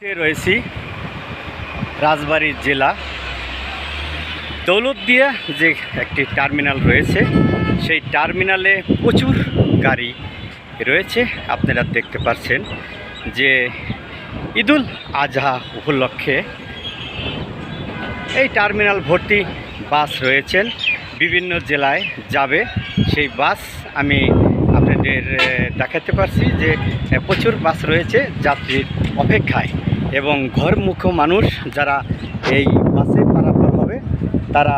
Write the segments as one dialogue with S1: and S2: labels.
S1: রয়েছি রাজবাড়ী জেলা দৌলতদিয়া যে একটি টার্মিনাল রয়েছে, সেই টার্মিনালে প্রচুর গাড়ি রয়েছে। আপনারা দেখতে পাচ্ছেন যে ঈদুল আজহা উপলক্ষে এই টার্মিনাল ভর্তি বাস রয়েছেন, বিভিন্ন জেলায় যাবে সেই বাস আমি আপনাদের দেখাতে পারছি যে প্রচুর বাস রয়েছে যাত্রীর অপেক্ষায়, এবং ঘরমুখী মানুষ যারা এই বাসে পারাপার হবে তারা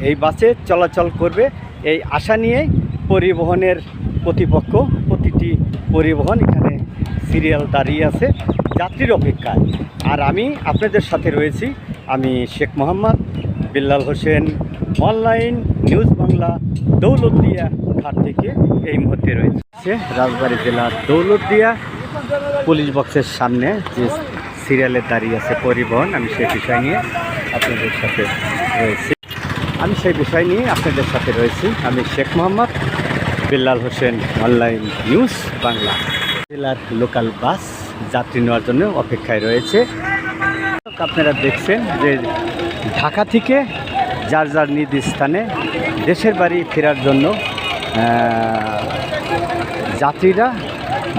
S1: এই বাসে চলাচল করবে এই আশা নিয়েই পরিবহনের কর্তৃপক্ষ প্রতিটি পরিবহন এখানে সিরিয়াল দাঁড়িয়ে আছে যাত্রীর অপেক্ষায়। আর আমি আপনাদের সাথে রয়েছি, আমি শেখ মোহাম্মদ বিল্লাল হোসেন, অনলাইন নিউজ বাংলা, দৌলতদিয়া ঘাট থেকে এই মুহূর্তে রয়েছে রাজবাড়ী জেলার দৌলতদিয়া পুলিশ বক্সের সামনে যে সিরিয়ালে দাঁড়িয়ে আছে পরিবহন। আমি সেই বিষয় নিয়ে আপনাদের সাথে রয়েছি। আমি শেখ মোহাম্মদ বিল্লাল হোসেন, অনলাইন নিউজ বাংলা। জেলার লোকাল বাস যাত্রী নেওয়ার জন্য অপেক্ষায় রয়েছে। আপনারা দেখছেন যে ঢাকা থেকে যার যার নিজ স্থানে দেশের বাড়ি ফেরার জন্য যাত্রীরা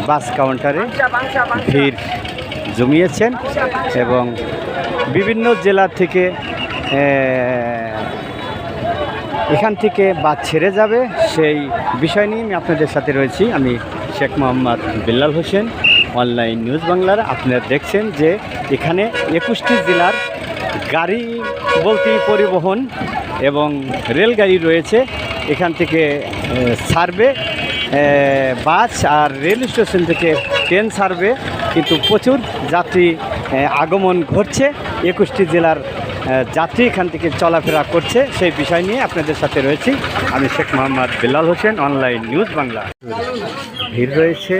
S1: বাস কাউন্টারে ভিড় জমিয়েছেন, এবং বিভিন্ন জেলা থেকে এখান থেকে বাস ছেড়ে যাবে সেই বিষয় নিয়ে আমি আপনাদের সাথে রয়েছি। আমি শেখ মোহাম্মদ বিল্লাল হোসেন, অনলাইন নিউজ বাংলার। আপনারা দেখছেন যে এখানে 21টি জেলার গাড়ি বলতে পরিবহন এবং রেলগাড়ি রয়েছে। এখান থেকে ছাড়বে বাস, আর রেল স্টেশন থেকে ট্রেন ছাড়বে, কিন্তু প্রচুর যাত্রী আগমন ঘটছে। 21টি জেলার যাত্রী এখান থেকে চলাফেরা করছে, সেই বিষয় নিয়ে আপনাদের সাথে রয়েছি। আমি শেখ মোহাম্মদ বিল্লাল হোসেন, অনলাইন নিউজ বাংলা। ভিড় রয়েছে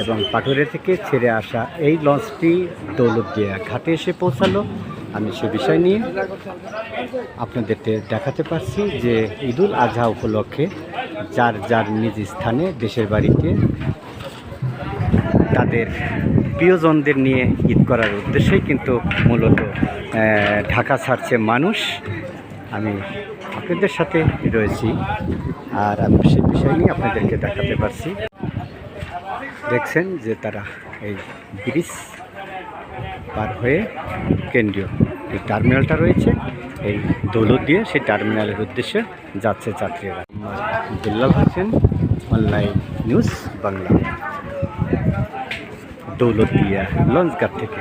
S1: এবং পাটুরিয়া থেকে ছেড়ে আসা এই লঞ্চটি দৌলতদিয়া ঘাটে এসে পৌঁছালো। আমি সে বিষয় নিয়ে আপনাদেরকে দেখাতে পারছি যে ঈদুল আজহা উপলক্ষে যার যার নিজ স্থানে দেশের বাড়িতে তাদের প্রিয়জনদের নিয়ে ঈদ করার উদ্দেশ্যেই কিন্তু মূলত ঢাকা ছাড়ছে মানুষ। আমি আপনাদের সাথে রয়েছি, আর আমি সে বিষয় নিয়ে আপনাদেরকে দেখাতে পারছি। দেখছেন যে তারা এই ব্রিজ পার হয়ে কেন্দ্রীয় এই টার্মিনালটা রয়েছে এই দৌলতদিয়া, সেই টার্মিনালের উদ্দেশ্যে যাচ্ছে যাত্রীরা। বিল্লাল হোসেন, অনলাইন নিউজ বাংলা, দৌলতদিয়া লঞ্চঘাট থেকে।